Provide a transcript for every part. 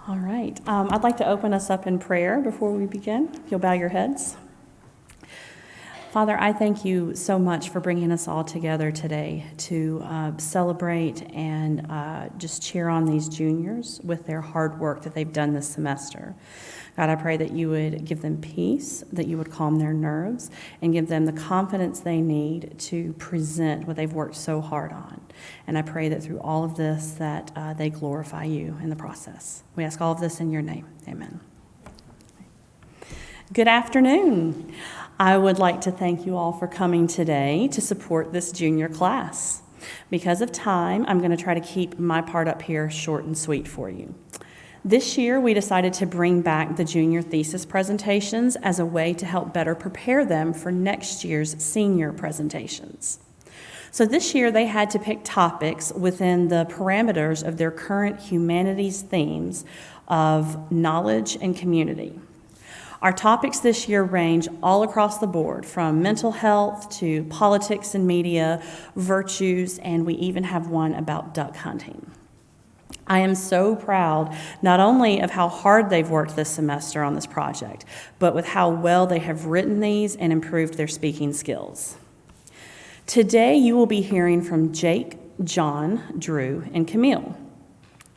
All right. I'd like to open us up in prayer before we begin. If you'll bow your heads. Father, I thank you so much for bringing us all together today to celebrate and just cheer on these juniors with their hard work that they've done this semester. God, I pray that you would give them peace, that you would calm their nerves, and give them the confidence they need to present what they've worked so hard on. And I pray that through all of this that they glorify you in the process. We ask all of this in your name. Amen. Good afternoon. I would like to thank you all for coming today to support this junior class. Because of time, I'm going to try to keep my part up here short and sweet for you. This year, we decided to bring back the junior thesis presentations as a way to help better prepare them for next year's senior presentations. So this year, they had to pick topics within the parameters of their current humanities themes of knowledge and community. Our topics this year range all across the board, from mental health to politics and media, virtues, and we even have one about duck hunting. I am so proud not only of how hard they've worked this semester on this project, but with how well they have written these and improved their speaking skills. Today, you will be hearing from Jake, John, Drew, and Camille.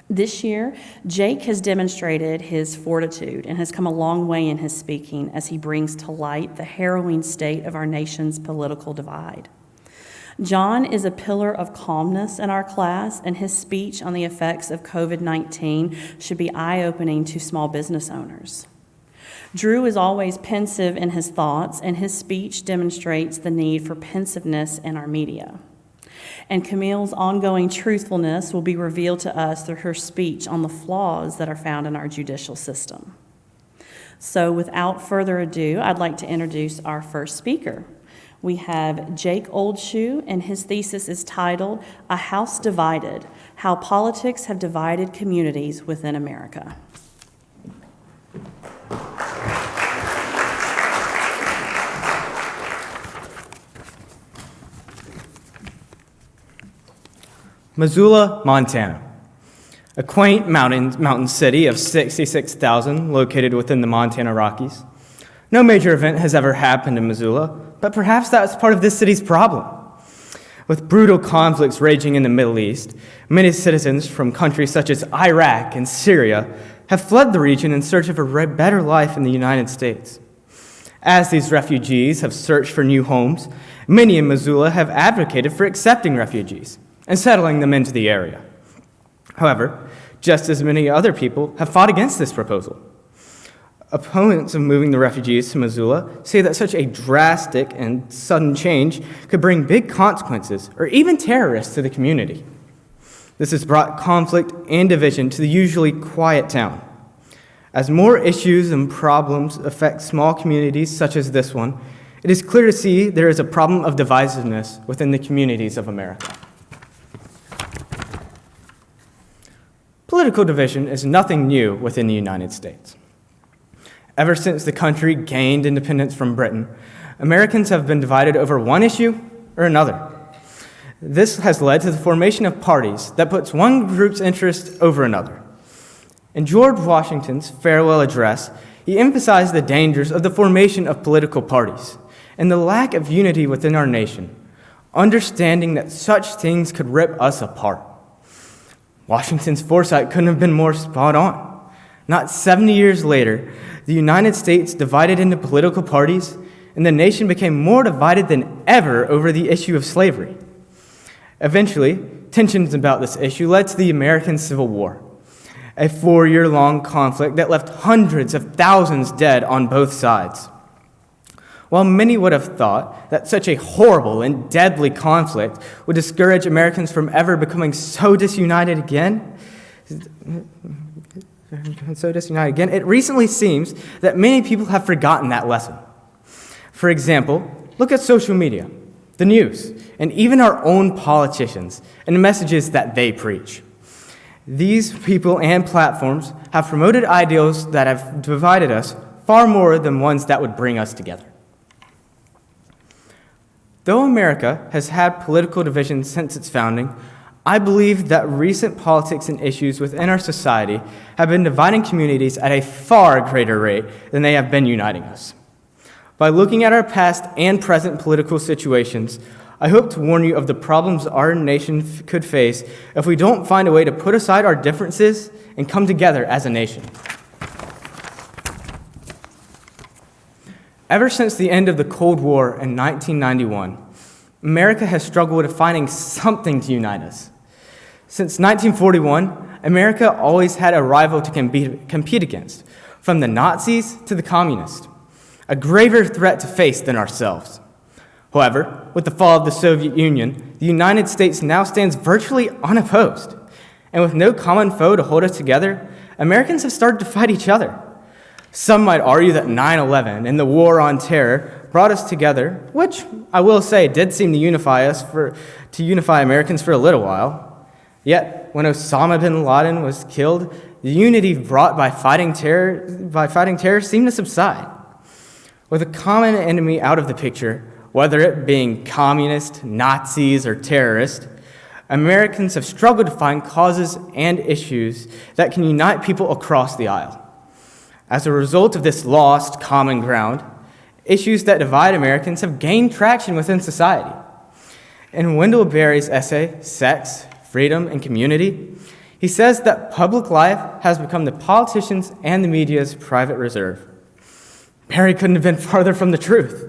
This year, Jake has demonstrated his fortitude and has come a long way in his speaking as he brings to light the harrowing state of our nation's political divide. John is a pillar of calmness in our class, and his speech on the effects of COVID-19 should be eye-opening to small business owners. Drew is always pensive in his thoughts, and his speech demonstrates the need for pensiveness in our media. And Camille's ongoing truthfulness will be revealed to us through her speech on the flaws that are found in our judicial system. So without further ado, I'd like to introduce our first speaker. We have Jake Oldshoe, and his thesis is titled, "A House Divided: How Politics Have Divided Communities Within America." Missoula, Montana, a quaint mountain city of 66,000 located within the Montana Rockies. No major event has ever happened in Missoula, but perhaps that's part of this city's problem. With brutal conflicts raging in the Middle East, many citizens from countries such as Iraq and Syria have fled the region in search of a better life in the United States. As these refugees have searched for new homes, many in Missoula have advocated for accepting refugees and settling them into the area. However, just as many other people have fought against this proposal. Opponents of moving the refugees to Missoula say that such a drastic and sudden change could bring big consequences or even terrorists to the community. This has brought conflict and division to the usually quiet town. As more issues and problems affect small communities such as this one, it is clear to see there is a problem of divisiveness within the communities of America. Political division is nothing new within the United States. Ever since the country gained independence from Britain, Americans have been divided over one issue or another. This has led to the formation of parties that puts one group's interest over another. In George Washington's farewell address, he emphasized the dangers of the formation of political parties and the lack of unity within our nation, understanding that such things could rip us apart. Washington's foresight couldn't have been more spot on. Not 70 years later, the United States divided into political parties, and the nation became more divided than ever over the issue of slavery. Eventually, tensions about this issue led to the American Civil War, a 4-year-long conflict that left hundreds of thousands dead on both sides. While many would have thought that such a horrible and deadly conflict would discourage Americans from ever becoming so disunited again, it recently seems that many people have forgotten that lesson. For example, look at social media, the news, and even our own politicians and the messages that they preach. These people and platforms have promoted ideals that have divided us far more than ones that would bring us together. Though America has had political division since its founding, I believe that recent politics and issues within our society have been dividing communities at a far greater rate than they have been uniting us. By looking at our past and present political situations, I hope to warn you of the problems our nation could face if we don't find a way to put aside our differences and come together as a nation. Ever since the end of the Cold War in 1991, America has struggled with finding something to unite us. Since 1941, America always had a rival to compete against, from the Nazis to the communists, a graver threat to face than ourselves. However, with the fall of the Soviet Union, the United States now stands virtually unopposed. And with no common foe to hold us together, Americans have started to fight each other. Some might argue that 9/11 and the war on terror brought us together, which I will say did seem to unify Americans for a little while. Yet, when Osama bin Laden was killed, the unity brought by fighting terror seemed to subside. With a common enemy out of the picture, whether it being communists, Nazis, or terrorists, Americans have struggled to find causes and issues that can unite people across the aisle. As a result of this lost common ground, issues that divide Americans have gained traction within society. In Wendell Berry's essay, Sex, Freedom, and Community, he says that public life has become the politicians' and the media's private reserve. Berry couldn't have been farther from the truth.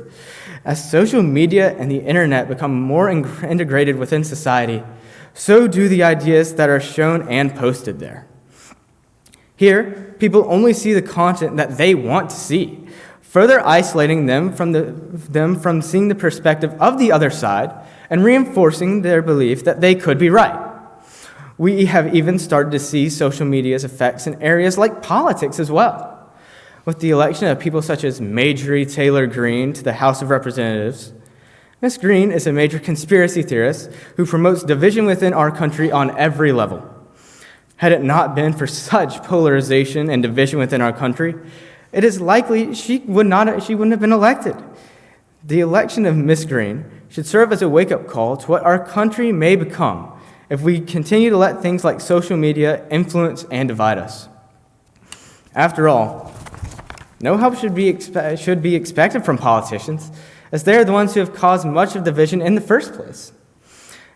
As social media and the internet become more integrated within society, so do the ideas that are shown and posted there. Here, people only see the content that they want to see, further isolating them from seeing the perspective of the other side and reinforcing their belief that they could be right. We have even started to see social media's effects in areas like politics as well. With the election of people such as Marjorie Taylor Greene to the House of Representatives, Ms. Greene is a major conspiracy theorist who promotes division within our country on every level. Had it not been for such polarization and division within our country, it is likely she wouldn't have been elected. The election of Ms. Greene should serve as a wake-up call to what our country may become if we continue to let things like social media influence and divide us. After all, no help should be expected from politicians, as they are the ones who have caused much of the division in the first place.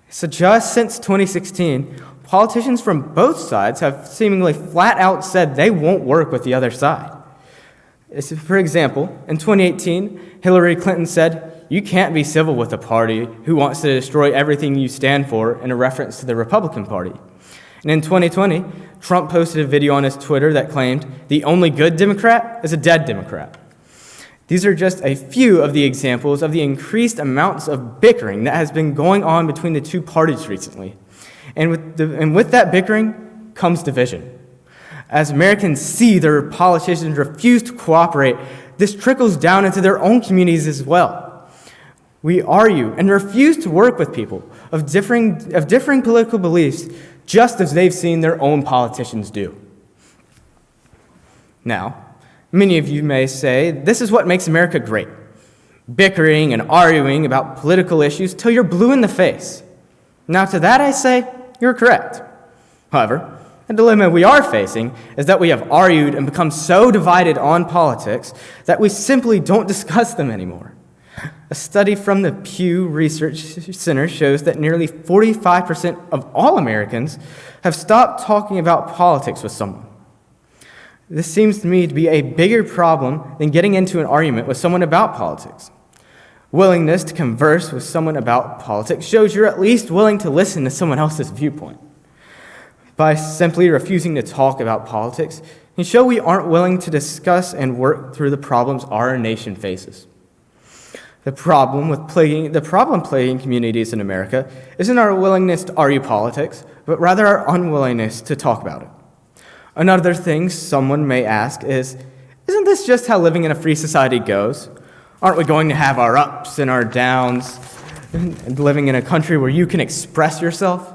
So just since 2016, politicians from both sides have seemingly flat out said they won't work with the other side. For example, in 2018, Hillary Clinton said, "You can't be civil with a party who wants to destroy everything you stand for," in a reference to the Republican Party. And in 2020, Trump posted a video on his Twitter that claimed, "The only good Democrat is a dead Democrat." These are just a few of the examples of the increased amounts of bickering that has been going on between the two parties recently. And with that bickering comes division. As Americans see their politicians refuse to cooperate, this trickles down into their own communities as well. We argue and refuse to work with people of differing political beliefs, just as they've seen their own politicians do. Now, many of you may say, this is what makes America great. Bickering and arguing about political issues till you're blue in the face. Now, to that I say, you're correct. However, the dilemma we are facing is that we have argued and become so divided on politics that we simply don't discuss them anymore. A study from the Pew Research Center shows that nearly 45% of all Americans have stopped talking about politics with someone. This seems to me to be a bigger problem than getting into an argument with someone about politics. Willingness to converse with someone about politics shows you're at least willing to listen to someone else's viewpoint. By simply refusing to talk about politics, you show we aren't willing to discuss and work through the problems our nation faces. The problem plaguing communities in America isn't our willingness to argue politics, but rather our unwillingness to talk about it. Another thing someone may ask is, isn't this just how living in a free society goes? Aren't we going to have our ups and our downs, and living in a country where you can express yourself?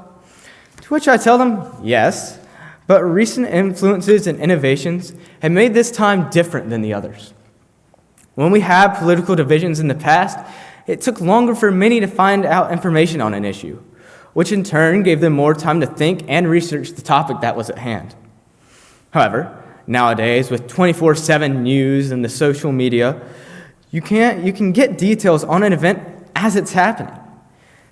To which I tell them, yes, but recent influences and innovations have made this time different than the others. When we had political divisions in the past, it took longer for many to find out information on an issue. which in turn gave them more time to think and research the topic that was at hand. However, nowadays, with 24/7 news and the social media, you can get details on an event as it's happening.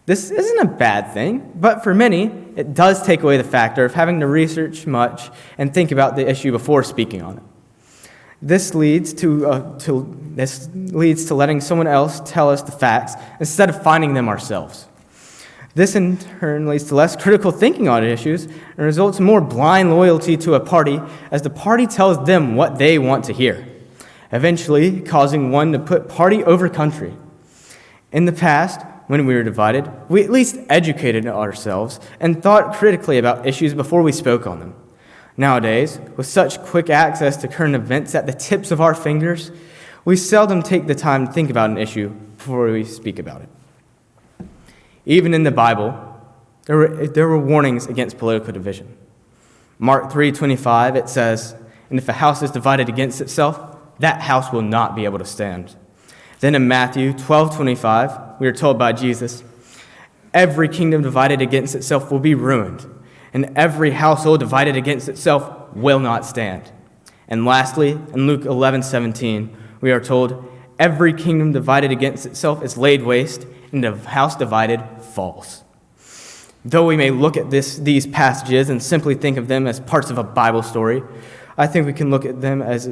This isn't a bad thing, but for many, it does take away the factor of having to research much and think about the issue before speaking on it. This leads to letting someone else tell us the facts instead of finding them ourselves. This in turn leads to less critical thinking on issues and results in more blind loyalty to a party as the party tells them what they want to hear, eventually causing one to put party over country. In the past, when we were divided, we at least educated ourselves and thought critically about issues before we spoke on them. Nowadays, with such quick access to current events at the tips of our fingers, we seldom take the time to think about an issue before we speak about it. Even in the Bible, there were warnings against political division. Mark 3:25, it says, "And if a house is divided against itself, that house will not be able to stand." Then in Matthew 12:25, we are told by Jesus, "Every kingdom divided against itself will be ruined, and every household divided against itself will not stand." And lastly, in Luke 11:17, we are told, "Every kingdom divided against itself is laid waste, and a house divided falls." Though we may look at these passages and simply think of them as parts of a Bible story, I think we can look at them as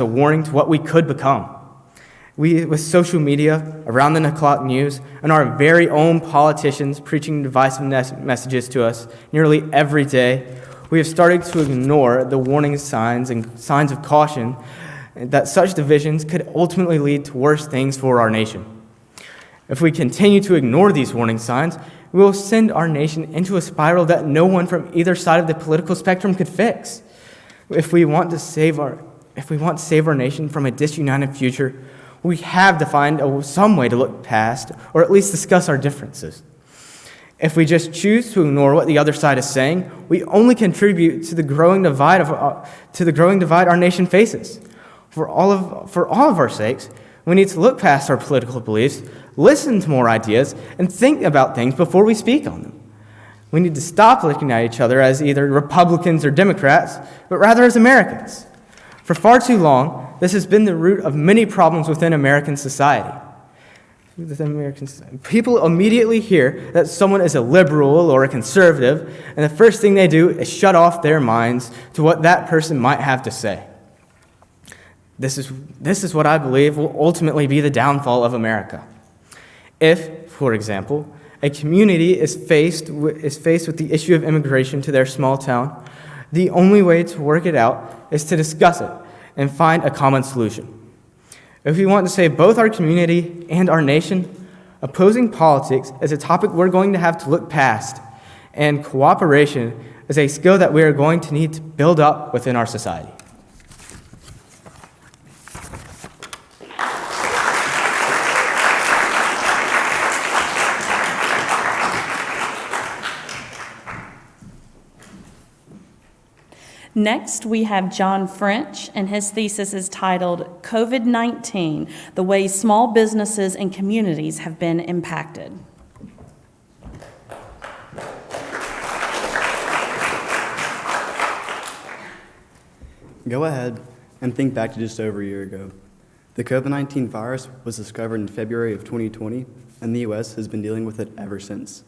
a warning to what we could become. With social media, around-the-clock news, and our very own politicians preaching divisive messages to us nearly every day, we have started to ignore the warning signs and signs of caution that such divisions could ultimately lead to worse things for our nation. If we continue to ignore these warning signs, we will send our nation into a spiral that no one from either side of the political spectrum could fix. If we want to save our nation from a disunited future, we have to find some way to look past or at least discuss our differences. If we just choose to ignore what the other side is saying, we only contribute to the growing divide our nation faces. For all of our sakes, we need to look past our political beliefs, listen to more ideas, and think about things before we speak on them. We need to stop looking at each other as either Republicans or Democrats, but rather as Americans. For far too long, this has been the root of many problems within American society. People immediately hear that someone is a liberal or a conservative, and the first thing they do is shut off their minds to what that person might have to say. This is what I believe will ultimately be the downfall of America. If, for example, a community is faced with the issue of immigration to their small town, the only way to work it out is to discuss it and find a common solution. If we want to save both our community and our nation, opposing politics is a topic we're going to have to look past, and cooperation is a skill that we are going to need to build up within our society. Next, we have John French, and his thesis is titled COVID-19, The Way Small Businesses and Communities Have Been Impacted. Go ahead and think back to just over a year ago. The COVID-19 virus was discovered in February of 2020, and the U.S. has been dealing with it ever since.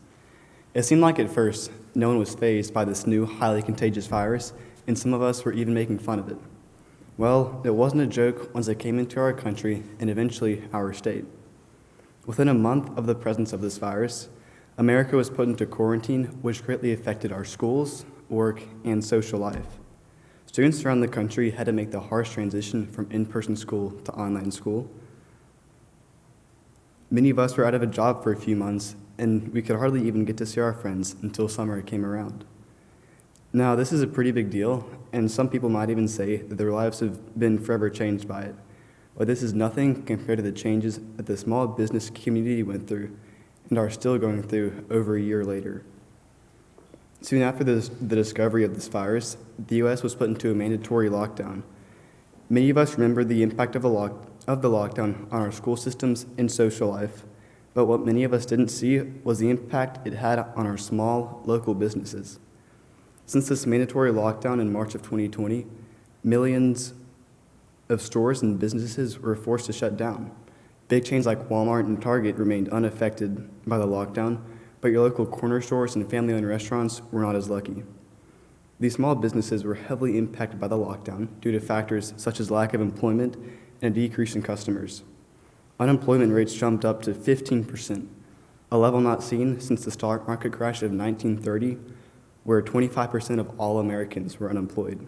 It seemed like at first no one was fazed by this new, highly contagious virus, and some of us were even making fun of it. Well, it wasn't a joke once it came into our country and eventually our state. Within a month of the presence of this virus, America was put into quarantine, which greatly affected our schools, work, and social life. Students around the country had to make the harsh transition from in-person school to online school. Many of us were out of a job for a few months, and we could hardly even get to see our friends until summer came around. Now, this is a pretty big deal, and some people might even say that their lives have been forever changed by it. But this is nothing compared to the changes that the small business community went through and are still going through over a year later. Soon after the discovery of this virus, the U.S. was put into a mandatory lockdown. Many of us remember the impact of the lockdown on our school systems and social life. But what many of us didn't see was the impact it had on our small, local businesses. Since this mandatory lockdown in March of 2020, millions of stores and businesses were forced to shut down. Big chains like Walmart and Target remained unaffected by the lockdown, but your local corner stores and family-owned restaurants were not as lucky. These small businesses were heavily impacted by the lockdown due to factors such as lack of employment and a decrease in customers. Unemployment rates jumped up to 15%, a level not seen since the stock market crash of 1930, where 25% of all Americans were unemployed.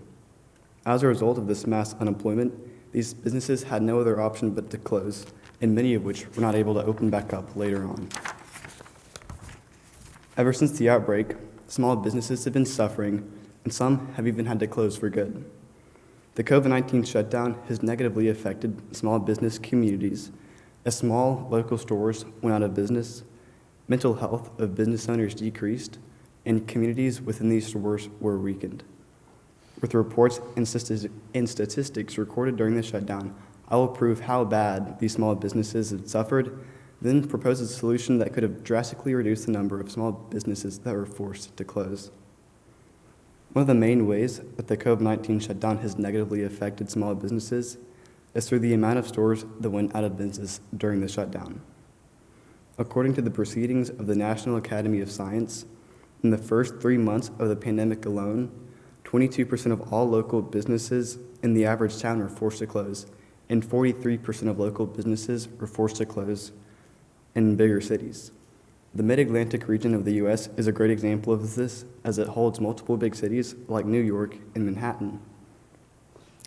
As a result of this mass unemployment, these businesses had no other option but to close, and many of which were not able to open back up later on. Ever since the outbreak, small businesses have been suffering, and some have even had to close for good. The COVID-19 shutdown has negatively affected small business communities, as small local stores went out of business, mental health of business owners decreased, and communities within these stores were weakened. With reports and statistics recorded during the shutdown, I will prove how bad these small businesses had suffered, then propose a solution that could have drastically reduced the number of small businesses that were forced to close. One of the main ways that the COVID-19 shutdown has negatively affected small businesses is through the amount of stores that went out of business during the shutdown. According to the proceedings of the National Academy of Science, in the first 3 months of the pandemic alone, 22% of all local businesses in the average town were forced to close, and 43% of local businesses were forced to close in bigger cities. The Mid-Atlantic region of the U.S. is a great example of this, as it holds multiple big cities like New York and Manhattan.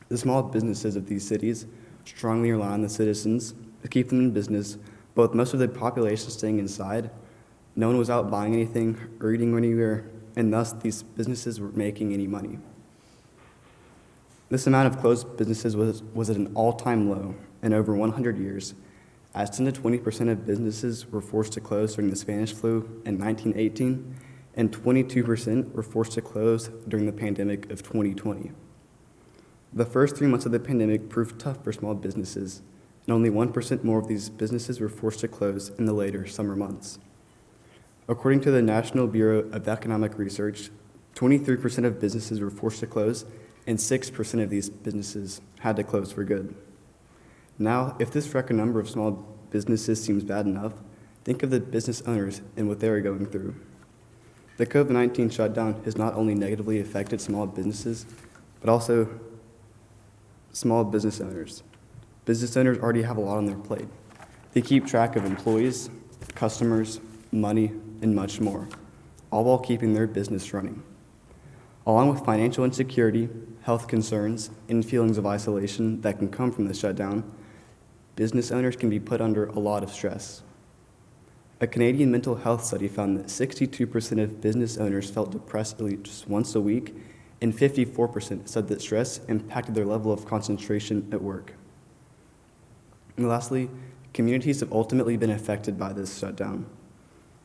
The small businesses of these cities strongly rely on the citizens to keep them in business, but with most of the population staying inside, no one was out buying anything or eating anywhere, and thus these businesses weren't making any money. This amount of closed businesses was at an all-time low in over 100 years, as 10 to 20% of businesses were forced to close during the Spanish flu in 1918, and 22% were forced to close during the pandemic of 2020. The first 3 months of the pandemic proved tough for small businesses, and only 1% more of these businesses were forced to close in the later summer months. According to the National Bureau of Economic Research, 23% of businesses were forced to close, and 6% of these businesses had to close for good. Now, if this record number of small businesses seems bad enough, think of the business owners and what they are going through. The COVID-19 shutdown has not only negatively affected small businesses, but also small business owners. Business owners already have a lot on their plate. They keep track of employees, customers, money, and much more, all while keeping their business running. Along with financial insecurity, health concerns, and feelings of isolation that can come from the shutdown, business owners can be put under a lot of stress. A Canadian mental health study found that 62% of business owners felt depressed at least once a week, and 54% said that stress impacted their level of concentration at work. And lastly, communities have ultimately been affected by this shutdown.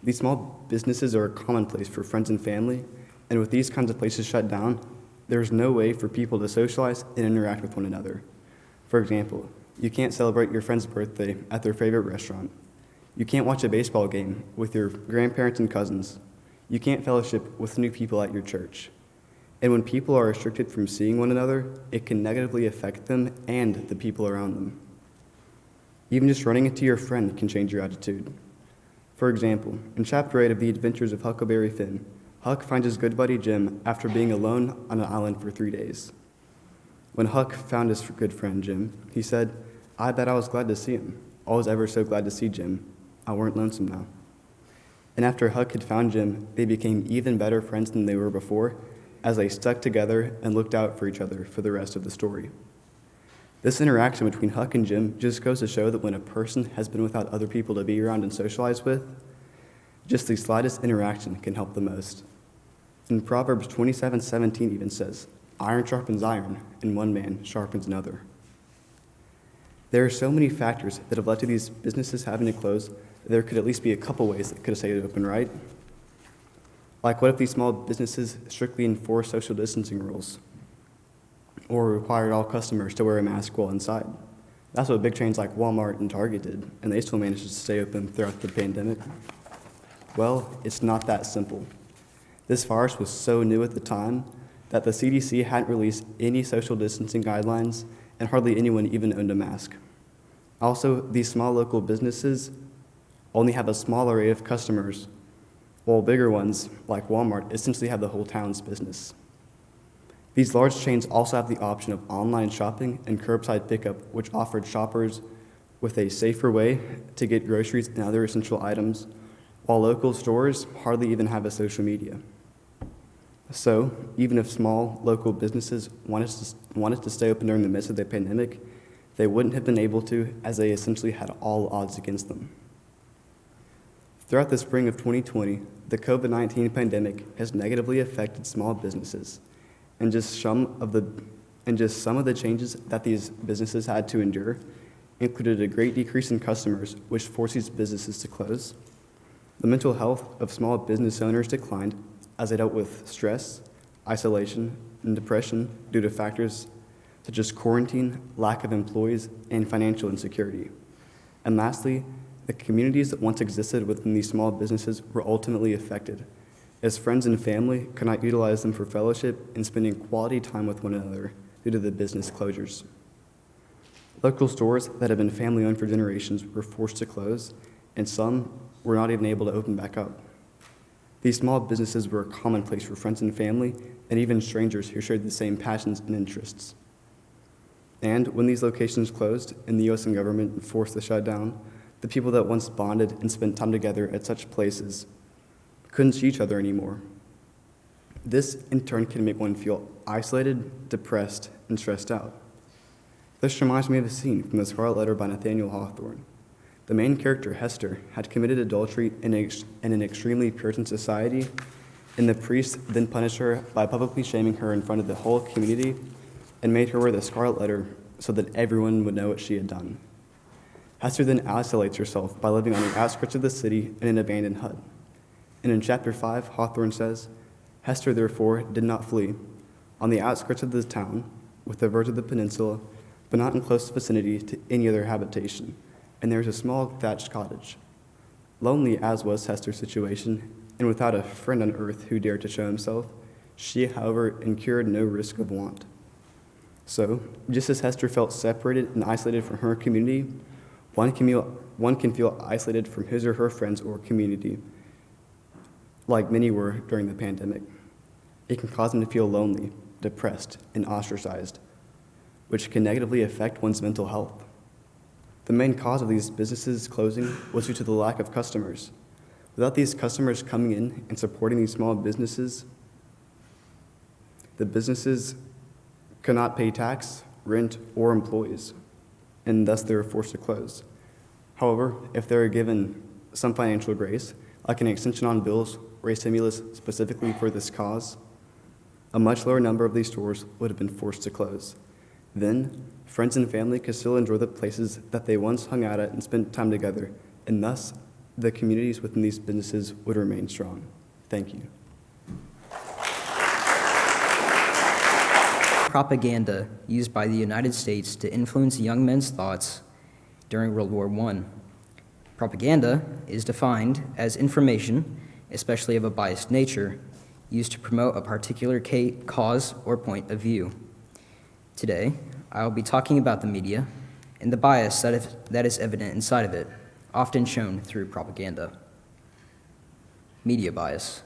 These small businesses are a commonplace for friends and family, and with these kinds of places shut down, there's no way for people to socialize and interact with one another. For example, you can't celebrate your friend's birthday at their favorite restaurant. You can't watch a baseball game with your grandparents and cousins. You can't fellowship with new people at your church. And when people are restricted from seeing one another, it can negatively affect them and the people around them. Even just running into your friend can change your attitude. For example, in Chapter 8 of The Adventures of Huckleberry Finn, Huck finds his good buddy Jim after being alone on an island for 3 days. When Huck found his good friend Jim, he said, "I bet I was glad to see him. I was ever so glad to see Jim. I weren't lonesome now." And after Huck had found Jim, they became even better friends than they were before, as they stuck together and looked out for each other for the rest of the story. This interaction between Huck and Jim just goes to show that when a person has been without other people to be around and socialize with, just the slightest interaction can help the most. And Proverbs 27:17 even says, "Iron sharpens iron, and one man sharpens another." There are so many factors that have led to these businesses having to close that there could at least be a couple ways that could have stayed open, right? Like, what if these small businesses strictly enforce social distancing rules, or required all customers to wear a mask while inside? That's what big chains like Walmart and Target did, and they still managed to stay open throughout the pandemic. Well, it's not that simple. This virus was so new at the time that the CDC hadn't released any social distancing guidelines, and hardly anyone even owned a mask. Also, these small local businesses only have a small array of customers, while bigger ones, like Walmart, essentially have the whole town's business. These large chains also have the option of online shopping and curbside pickup, which offered shoppers with a safer way to get groceries and other essential items, while local stores hardly even have a social media. So, even if small local businesses wanted to stay open during the midst of the pandemic, they wouldn't have been able to, as they essentially had all odds against them. Throughout the spring of 2020, the COVID-19 pandemic has negatively affected small businesses, and just some of the changes that these businesses had to endure included a great decrease in customers, which forced these businesses to close. The mental health of small business owners declined as they dealt with stress, isolation, and depression due to factors such as quarantine, lack of employees, and financial insecurity. And lastly, the communities that once existed within these small businesses were ultimately affected, as friends and family could not utilize them for fellowship and spending quality time with one another due to the business closures. Local stores that had been family-owned for generations were forced to close, and some were not even able to open back up. These small businesses were a commonplace for friends and family, and even strangers who shared the same passions and interests. And when these locations closed and the U.S. government forced the shutdown, the people that once bonded and spent time together at such places couldn't see each other anymore. This, in turn, can make one feel isolated, depressed, and stressed out. This reminds me of a scene from the Scarlet Letter by Nathaniel Hawthorne. The main character, Hester, had committed adultery in an extremely Puritan society, and the priest then punished her by publicly shaming her in front of the whole community and made her wear the Scarlet Letter so that everyone would know what she had done. Hester then isolates herself by living on the outskirts of the city in an abandoned hut. And in chapter 5, Hawthorne says, Hester, therefore, did not flee. On the outskirts of the town, with the verge of the peninsula, but not in close vicinity to any other habitation, and there was a small thatched cottage. Lonely as was Hester's situation, and without a friend on earth who dared to show himself, she, however, incurred no risk of want. So, just as Hester felt separated and isolated from her community, one can feel isolated from his or her friends or community, like many were during the pandemic. It can cause them to feel lonely, depressed, and ostracized, which can negatively affect one's mental health. The main cause of these businesses closing was due to the lack of customers. Without these customers coming in and supporting these small businesses, the businesses could not pay tax, rent, or employees, and thus they were forced to close. However, if they were given some financial grace, like an extension on bills or a stimulus specifically for this cause, a much lower number of these stores would have been forced to close. Then, friends and family could still enjoy the places that they once hung out at and spent time together, and thus, the communities within these businesses would remain strong. Thank you. Propaganda used by the United States to influence young men's thoughts during World War I. Propaganda is defined as information, especially of a biased nature, used to promote a particular cause or point of view. Today, I will be talking about the media and the bias that is evident inside of it, often shown through propaganda. Media bias.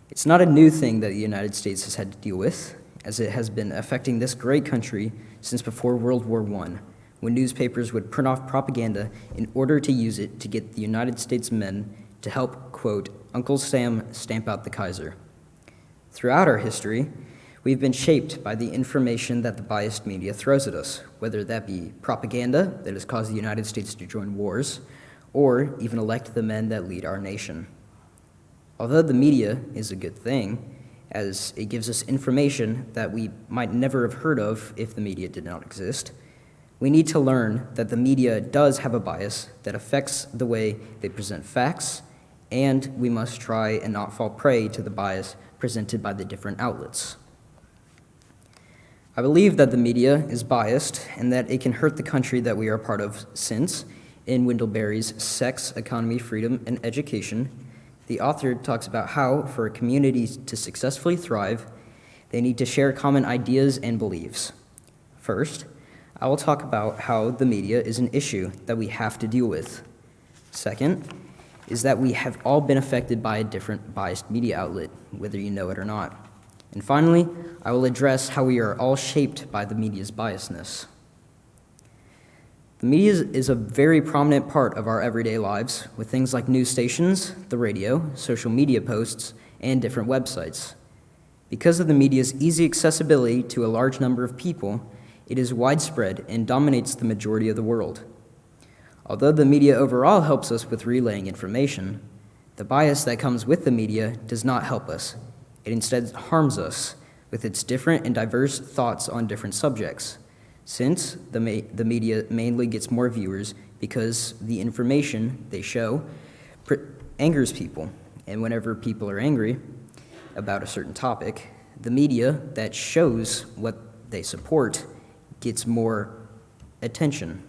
It's not a new thing that the United States has had to deal with, as it has been affecting this great country since before World War I, when newspapers would print off propaganda in order to use it to get the United States men to help, quote, Uncle Sam stamp out the Kaiser. Throughout our history, we've been shaped by the information that the biased media throws at us, whether that be propaganda that has caused the United States to join wars, or even elect the men that lead our nation. Although the media is a good thing, as it gives us information that we might never have heard of if the media did not exist, we need to learn that the media does have a bias that affects the way they present facts, and we must try and not fall prey to the bias presented by the different outlets. I believe that the media is biased and that it can hurt the country that we are a part of since, in Wendell Berry's Sex, Economy, Freedom, and Education, the author talks about how, for a community to successfully thrive, they need to share common ideas and beliefs. First, I will talk about how the media is an issue that we have to deal with. Second, is that we have all been affected by a different biased media outlet, whether you know it or not. And finally, I will address how we are all shaped by the media's biasness. The media is a very prominent part of our everyday lives, with things like news stations, the radio, social media posts, and different websites. Because of the media's easy accessibility to a large number of people, it is widespread and dominates the majority of the world. Although the media overall helps us with relaying information, the bias that comes with the media does not help us. It instead harms us with its different and diverse thoughts on different subjects, since the media mainly gets more viewers because the information they show angers people. And whenever people are angry about a certain topic, the media that shows what they support gets more attention.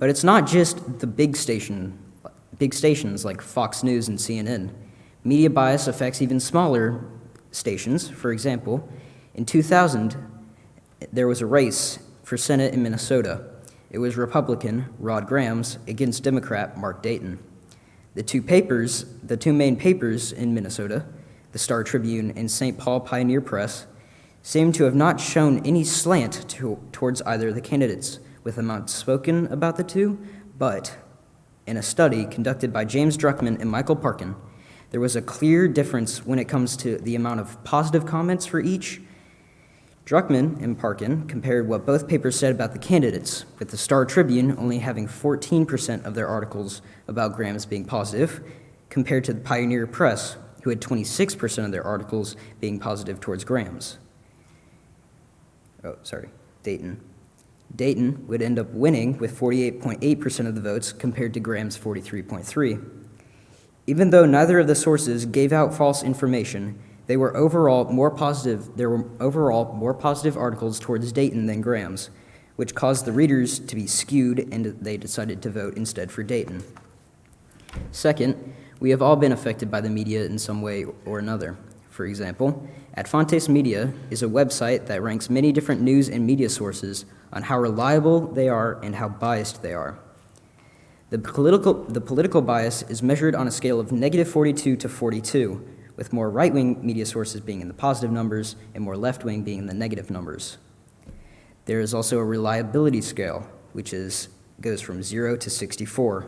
But it's not just the big stations like Fox News and CNN. Media bias affects even smaller stations. For example, in 2000, there was a race for Senate in Minnesota. It was Republican Rod Graham's against Democrat Mark Dayton. The two main papers in Minnesota, the Star Tribune and St. Paul Pioneer Press, seem to have not shown any slant towards either of the candidates, with amounts spoken about the two, but in a study conducted by James Druckmann and Michael Parkin, there was a clear difference when it comes to the amount of positive comments for each. Druckmann and Parkin compared what both papers said about the candidates, with the Star Tribune only having 14% of their articles about Graham's being positive, compared to the Pioneer Press, who had 26% of their articles being positive towards Graham's. Dayton. Dayton would end up winning with 48.8% of the votes compared to Graham's 43.3%. Even though neither of the sources gave out false information, there were overall more positive articles towards Dayton than Graham's, which caused the readers to be skewed, and they decided to vote instead for Dayton. Second, we have all been affected by the media in some way or another. For example, Ad Fontes Media is a website that ranks many different news and media sources on how reliable they are and how biased they are. The political bias is measured on a scale of -42 to 42, with more right-wing media sources being in the positive numbers and more left-wing being in the negative numbers. There is also a reliability scale, which goes from 0 to 64.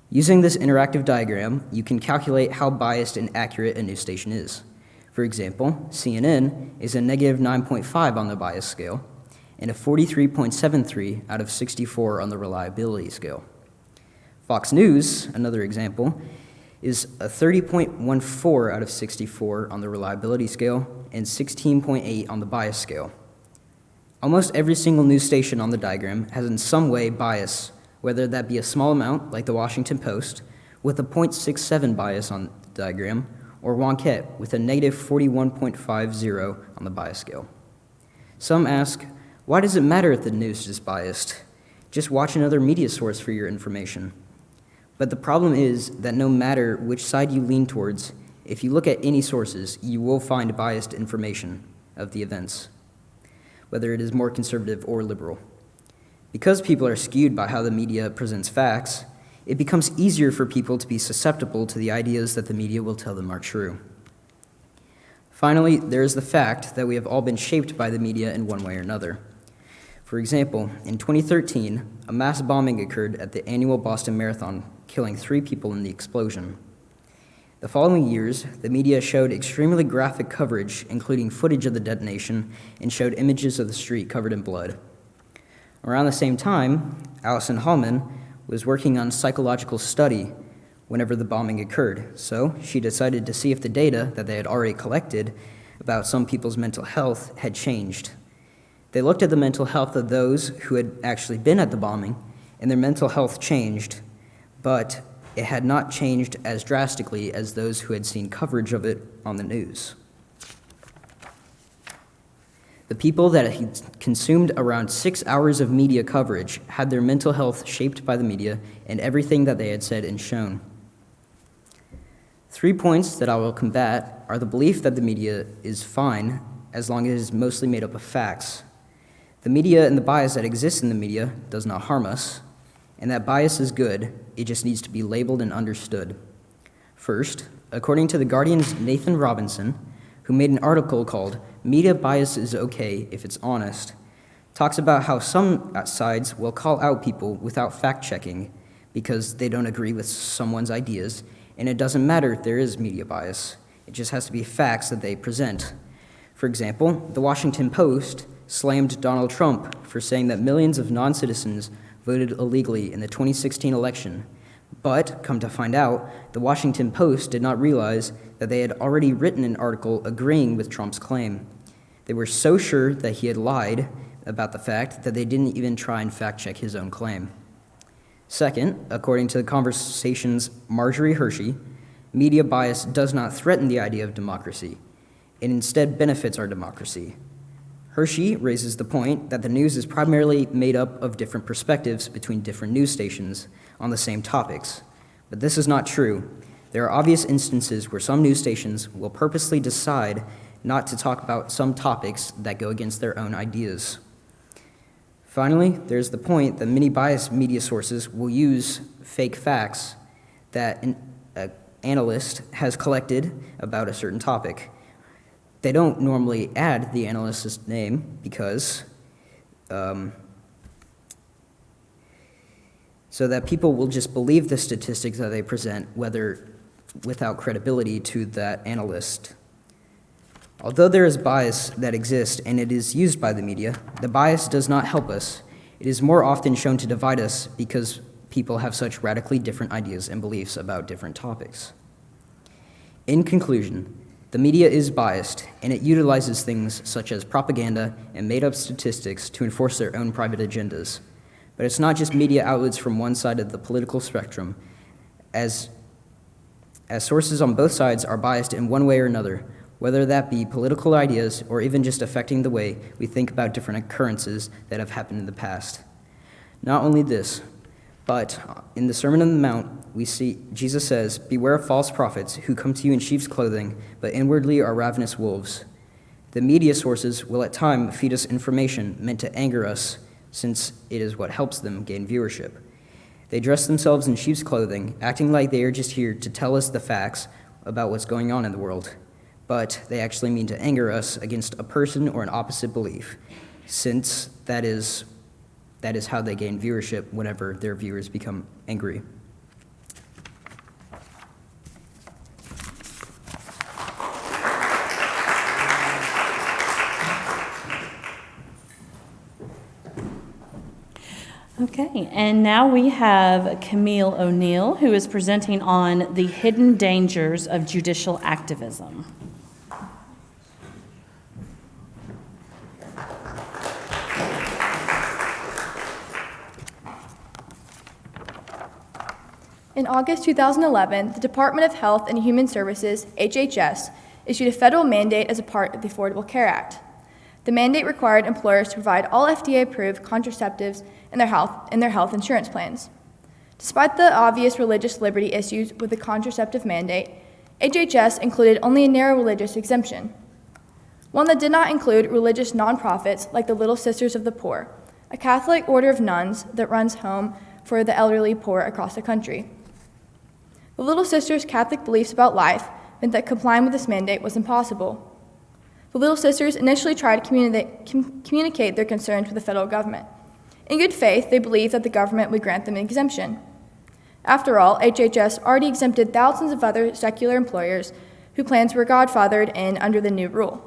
Using this interactive diagram, you can calculate how biased and accurate a news station is. For example, CNN is a -9.5 on the bias scale and a 43.73 out of 64 on the reliability scale. Fox News, another example, is a 30.14 out of 64 on the reliability scale and 16.8 on the bias scale. Almost every single news station on the diagram has in some way bias, whether that be a small amount, like the Washington Post, with a 0.67 bias on the diagram, or Wonkette with a -41.50 on the bias scale. Some ask, why does it matter if the news is biased? Just watch another media source for your information. But the problem is that no matter which side you lean towards, if you look at any sources, you will find biased information of the events, whether it is more conservative or liberal. Because people are skewed by how the media presents facts, it becomes easier for people to be susceptible to the ideas that the media will tell them are true. Finally, there is the fact that we have all been shaped by the media in one way or another. For example, in 2013, a mass bombing occurred at the annual Boston Marathon, killing 3 people in the explosion. The following years, the media showed extremely graphic coverage, including footage of the detonation, and showed images of the street covered in blood. Around the same time, Alison Hallman was working on a psychological study whenever the bombing occurred, so she decided to see if the data that they had already collected about some people's mental health had changed. They looked at the mental health of those who had actually been at the bombing, and their mental health changed, but it had not changed as drastically as those who had seen coverage of it on the news. The people that had consumed around 6 hours of media coverage had their mental health shaped by the media and everything that they had said and shown. 3 points that I will combat are the belief that the media is fine as long as it is mostly made up of facts. The media and the bias that exists in the media does not harm us, and that bias is good, it just needs to be labeled and understood. First, according to The Guardian's Nathan Robinson, who made an article called "Media Bias is Okay if It's Honest," talks about how some sides will call out people without fact-checking because they don't agree with someone's ideas, and it doesn't matter if there is media bias. It just has to be facts that they present. For example, The Washington Post slammed Donald Trump for saying that millions of non-citizens voted illegally in the 2016 election. But, come to find out, The Washington Post did not realize that they had already written an article agreeing with Trump's claim. They were so sure that he had lied about the fact that they didn't even try and fact-check his own claim. Second, according to The Conversation's Marjorie Hershey, media bias does not threaten the idea of democracy. It instead benefits our democracy. Hershey raises the point that the news is primarily made up of different perspectives between different news stations on the same topics. But this is not true. There are obvious instances where some news stations will purposely decide not to talk about some topics that go against their own ideas. Finally, there's the point that many biased media sources will use fake facts that an analyst has collected about a certain topic. They don't normally add the analyst's name because so that people will just believe the statistics that they present, whether without credibility to that analyst. Although there is bias that exists and it is used by the media, the bias does not help us. It is more often shown to divide us because people have such radically different ideas and beliefs about different topics. In conclusion, the media is biased, and it utilizes things such as propaganda and made-up statistics to enforce their own private agendas. But it's not just media outlets from one side of the political spectrum, as sources on both sides are biased in one way or another, whether that be political ideas or even just affecting the way we think about different occurrences that have happened in the past. Not only this, but in the Sermon on the Mount, we see Jesus says, "Beware of false prophets who come to you in sheep's clothing, but inwardly are ravenous wolves." The media sources will at times feed us information meant to anger us, since it is what helps them gain viewership. They dress themselves in sheep's clothing, acting like they are just here to tell us the facts about what's going on in the world, but they actually mean to anger us against a person or an opposite belief, since that is how they gain viewership whenever their viewers become angry. Okay, and now we have Camille O'Neill, who is presenting on the hidden dangers of judicial activism. In August 2011, the Department of Health and Human Services, HHS, issued a federal mandate as a part of the Affordable Care Act. The mandate required employers to provide all FDA-approved contraceptives in their health insurance plans. Despite the obvious religious liberty issues with the contraceptive mandate, HHS included only a narrow religious exemption, one that did not include religious nonprofits like the Little Sisters of the Poor, a Catholic order of nuns that runs home for the elderly poor across the country. The Little Sisters' Catholic beliefs about life meant that complying with this mandate was impossible. The Little Sisters initially tried to communicate their concerns with the federal government. In good faith, they believed that the government would grant them an exemption. After all, HHS already exempted thousands of other secular employers whose plans were godfathered in under the new rule.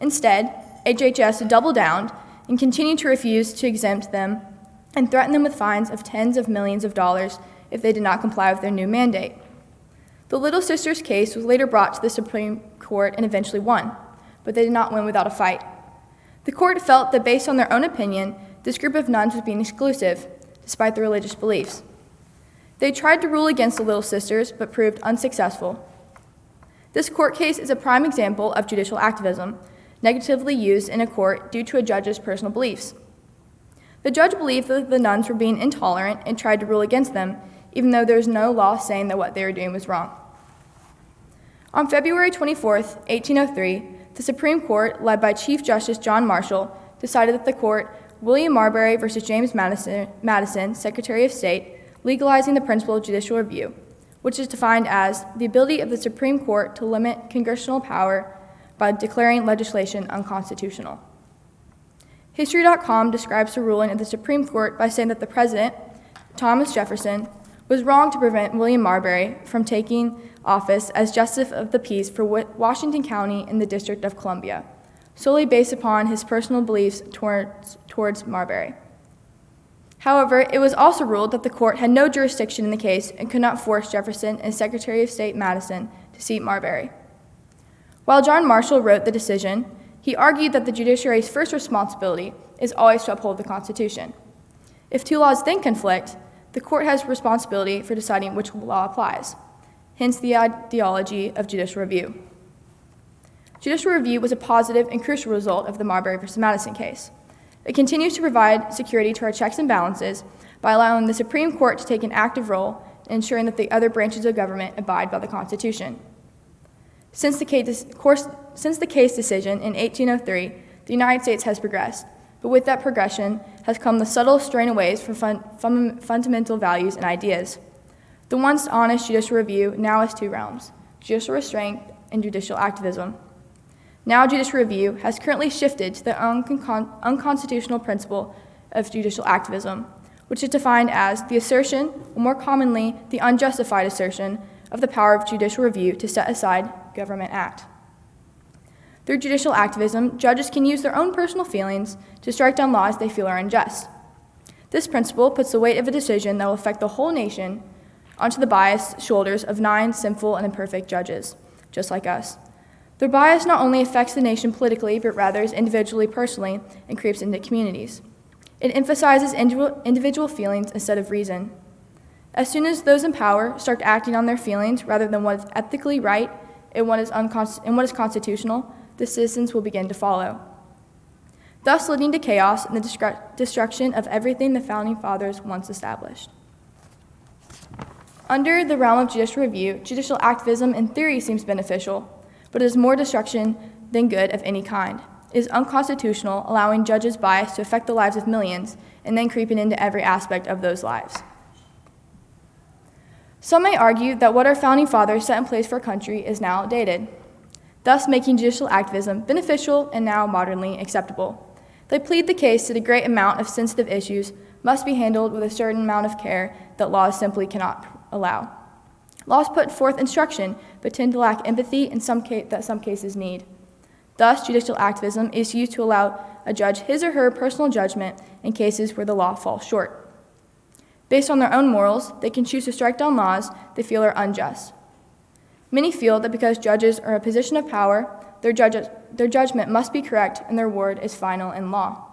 Instead, HHS doubled down and continued to refuse to exempt them and threatened them with fines of tens of millions of dollars if they did not comply with their new mandate. The Little Sisters case was later brought to the Supreme Court and eventually won, but they did not win without a fight. The court felt that based on their own opinion, this group of nuns was being exclusive, despite their religious beliefs. They tried to rule against the Little Sisters, but proved unsuccessful. This court case is a prime example of judicial activism. negatively used in a court due to a judge's personal beliefs. The judge believed that the nuns were being intolerant and tried to rule against them, even though there was no law saying that what they were doing was wrong. On February 24, 1803, the Supreme Court, led by Chief Justice John Marshall, decided that the court, William Marbury versus James Madison, Secretary of State, legalizing the principle of judicial review, which is defined as the ability of the Supreme Court to limit congressional power by declaring legislation unconstitutional. History.com describes the ruling of the Supreme Court by saying that the president, Thomas Jefferson, was wrong to prevent William Marbury from taking office as Justice of the Peace for Washington County in the District of Columbia, solely based upon his personal beliefs towards Marbury. However, it was also ruled that the court had no jurisdiction in the case and could not force Jefferson and Secretary of State Madison to seat Marbury. While John Marshall wrote the decision, he argued that the judiciary's first responsibility is always to uphold the Constitution. If two laws then conflict, the court has responsibility for deciding which law applies, hence the ideology of judicial review. Judicial review was a positive and crucial result of the Marbury v. Madison case. It continues to provide security to our checks and balances by allowing the Supreme Court to take an active role in ensuring that the other branches of government abide by the Constitution. Since the case decision in 1803, the United States has progressed, but with that progression has come the subtle straying away from fundamental values and ideas. The once honest judicial review now has two realms: judicial restraint and judicial activism. Now judicial review has currently shifted to the unconstitutional principle of judicial activism, which is defined as the assertion, or more commonly, the unjustified assertion, of the power of judicial review to set aside government act. Through judicial activism, judges can use their own personal feelings to strike down laws they feel are unjust. This principle puts the weight of a decision that will affect the whole nation onto the biased shoulders of 9 sinful and imperfect judges, just like us. Their bias not only affects the nation politically, but rather individually, personally, and creeps into communities. It emphasizes individual feelings instead of reason. As soon as those in power start acting on their feelings rather than what is ethically right and what is constitutional, the citizens will begin to follow, thus leading to chaos and the destruction of everything the Founding Fathers once established. Under the realm of judicial review, judicial activism in theory seems beneficial, but it is more destruction than good of any kind. It is unconstitutional, allowing judges' bias to affect the lives of millions and then creeping into every aspect of those lives. Some may argue that what our Founding Fathers set in place for our country is now outdated, thus making judicial activism beneficial and now modernly acceptable. They plead the case that a great amount of sensitive issues must be handled with a certain amount of care that laws simply cannot allow. Laws put forth instruction, but tend to lack empathy that some cases need. Thus, judicial activism is used to allow a judge his or her personal judgment in cases where the law falls short. Based on their own morals, they can choose to strike down laws they feel are unjust. Many feel that because judges are in a position of power, their judgment must be correct and their word is final in law.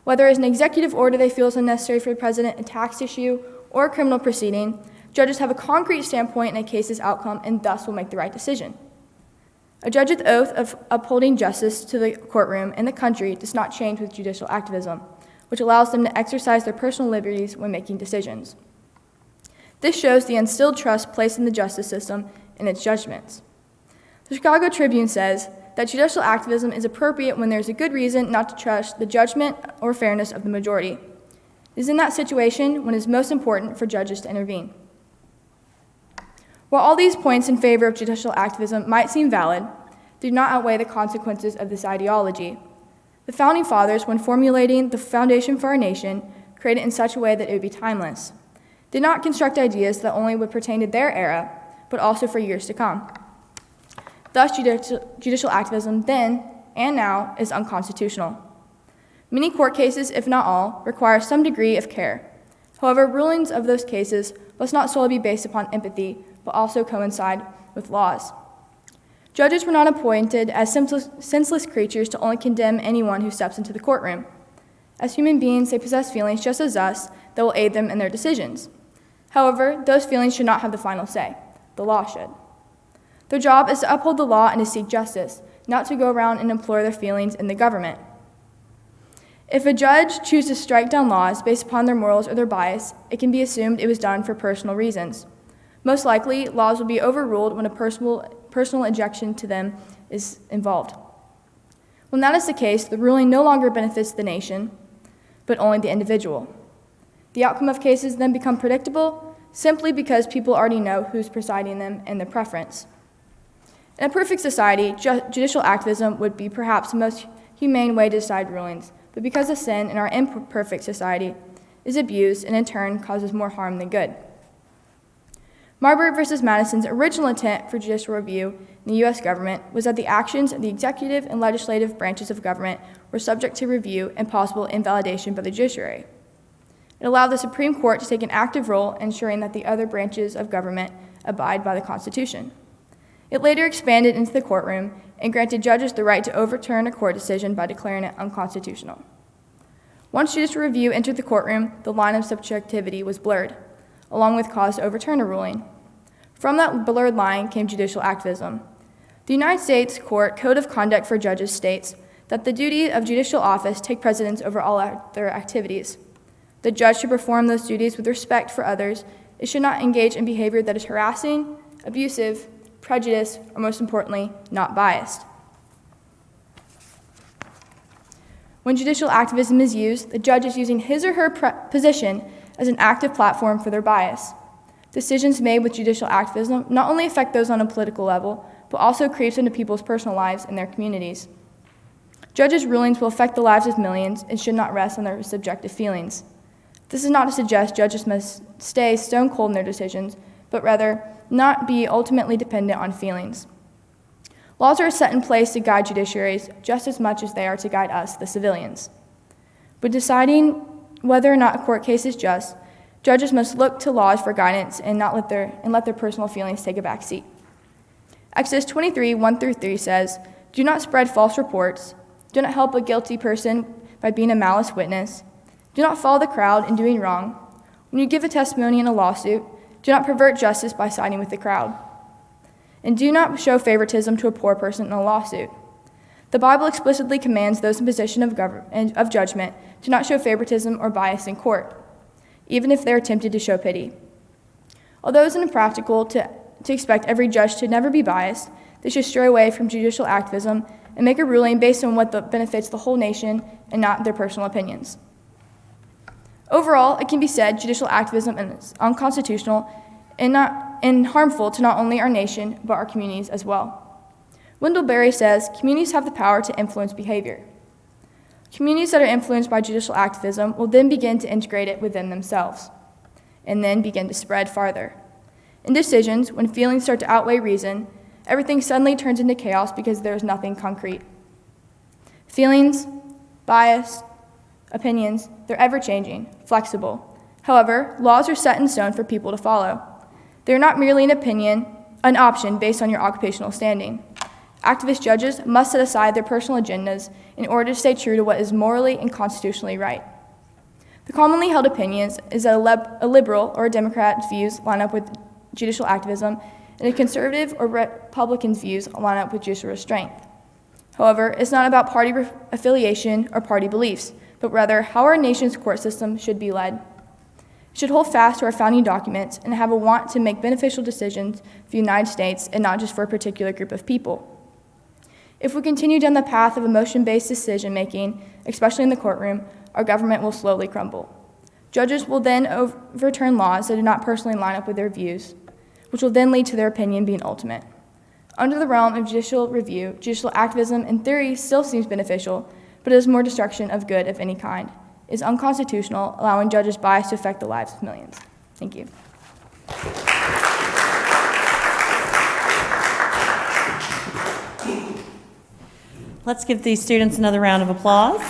Whether it's an executive order they feel is unnecessary for the president, a tax issue, or a criminal proceeding, judges have a concrete standpoint in a case's outcome and thus will make the right decision. A judge's oath of upholding justice to the courtroom and the country does not change with judicial activism, which allows them to exercise their personal liberties when making decisions. This shows the instilled trust placed in the justice system and its judgments. The Chicago Tribune says that judicial activism is appropriate when there is a good reason not to trust the judgment or fairness of the majority. It is in that situation when it is most important for judges to intervene. While all these points in favor of judicial activism might seem valid, they do not outweigh the consequences of this ideology. The Founding Fathers, when formulating the foundation for our nation, created it in such a way that it would be timeless. Did not construct ideas that only would pertain to their era, but also for years to come. Thus, judicial activism then and now is unconstitutional. Many court cases, if not all, require some degree of care. However, rulings of those cases must not solely be based upon empathy, but also coincide with laws. Judges were not appointed as senseless creatures to only condemn anyone who steps into the courtroom. As human beings, they possess feelings just as us that will aid them in their decisions. However, those feelings should not have the final say. The law should. Their job is to uphold the law and to seek justice, not to go around and implore their feelings in the government. If a judge chooses to strike down laws based upon their morals or their bias, it can be assumed it was done for personal reasons. Most likely, laws will be overruled when a personal objection to them is involved. When that is the case, the ruling no longer benefits the nation, but only the individual. The outcome of cases then become predictable simply because people already know who's presiding them and their preference. In a perfect society, judicial activism would be perhaps the most humane way to decide rulings, but because of sin in our imperfect society is abused and in turn causes more harm than good. Marbury v. Madison's original intent for judicial review in the U.S. government was that the actions of the executive and legislative branches of government were subject to review and possible invalidation by the judiciary. It allowed the Supreme Court to take an active role in ensuring that the other branches of government abide by the Constitution. It later expanded into the courtroom and granted judges the right to overturn a court decision by declaring it unconstitutional. Once judicial review entered the courtroom, the line of subjectivity was blurred, along with cause to overturn a ruling. From that blurred line came judicial activism. The United States Court Code of Conduct for Judges states that the duty of judicial office take precedence over all other activities. The judge should perform those duties with respect for others. It should not engage in behavior that is harassing, abusive, prejudiced, or most importantly, not biased. When judicial activism is used, the judge is using his or her position as an active platform for their bias. Decisions made with judicial activism not only affect those on a political level, but also creeps into people's personal lives and their communities. Judges' rulings will affect the lives of millions and should not rest on their subjective feelings. This is not to suggest judges must stay stone cold in their decisions, but rather not be ultimately dependent on feelings. Laws are set in place to guide judiciaries just as much as they are to guide us, the civilians. When deciding whether or not a court case is just, judges must look to laws for guidance and let their personal feelings take a back seat. Exodus 23, 1-3 says, "Do not spread false reports. Do not help a guilty person by being a malice witness. Do not follow the crowd in doing wrong. When you give a testimony in a lawsuit, do not pervert justice by siding with the crowd. And do not show favoritism to a poor person in a lawsuit." The Bible explicitly commands those in position of judgment to not show favoritism or bias in court, even if they are tempted to show pity. Although it is impractical to expect every judge to never be biased, they should stray away from judicial activism and make a ruling based on what benefits the whole nation and not their personal opinions. Overall, it can be said judicial activism is unconstitutional and harmful to not only our nation, but our communities as well. Wendell Berry says, "Communities have the power to influence behavior. Communities that are influenced by judicial activism will then begin to integrate it within themselves, and then begin to spread farther. In decisions, when feelings start to outweigh reason, everything suddenly turns into chaos because there is nothing concrete. Feelings, bias, opinions, they're ever-changing, flexible. However, laws are set in stone for people to follow. They're not merely an option based on your occupational standing. Activist judges must set aside their personal agendas in order to stay true to what is morally and constitutionally right. The commonly held opinion is that a liberal or a Democrat's views line up with judicial activism, and a conservative or Republican's views line up with judicial restraint. However, it's not about party affiliation or party beliefs, but rather how our nation's court system should be led. It should hold fast to our founding documents and have a want to make beneficial decisions for the United States and not just for a particular group of people. If we continue down the path of emotion-based decision-making, especially in the courtroom, our government will slowly crumble. Judges will then overturn laws that do not personally line up with their views, which will then lead to their opinion being ultimate. Under the realm of judicial review, judicial activism in theory still seems beneficial, but it is more destruction of good of any kind. It is unconstitutional, allowing judges' bias to affect the lives of millions. Thank you. Let's give these students another round of applause.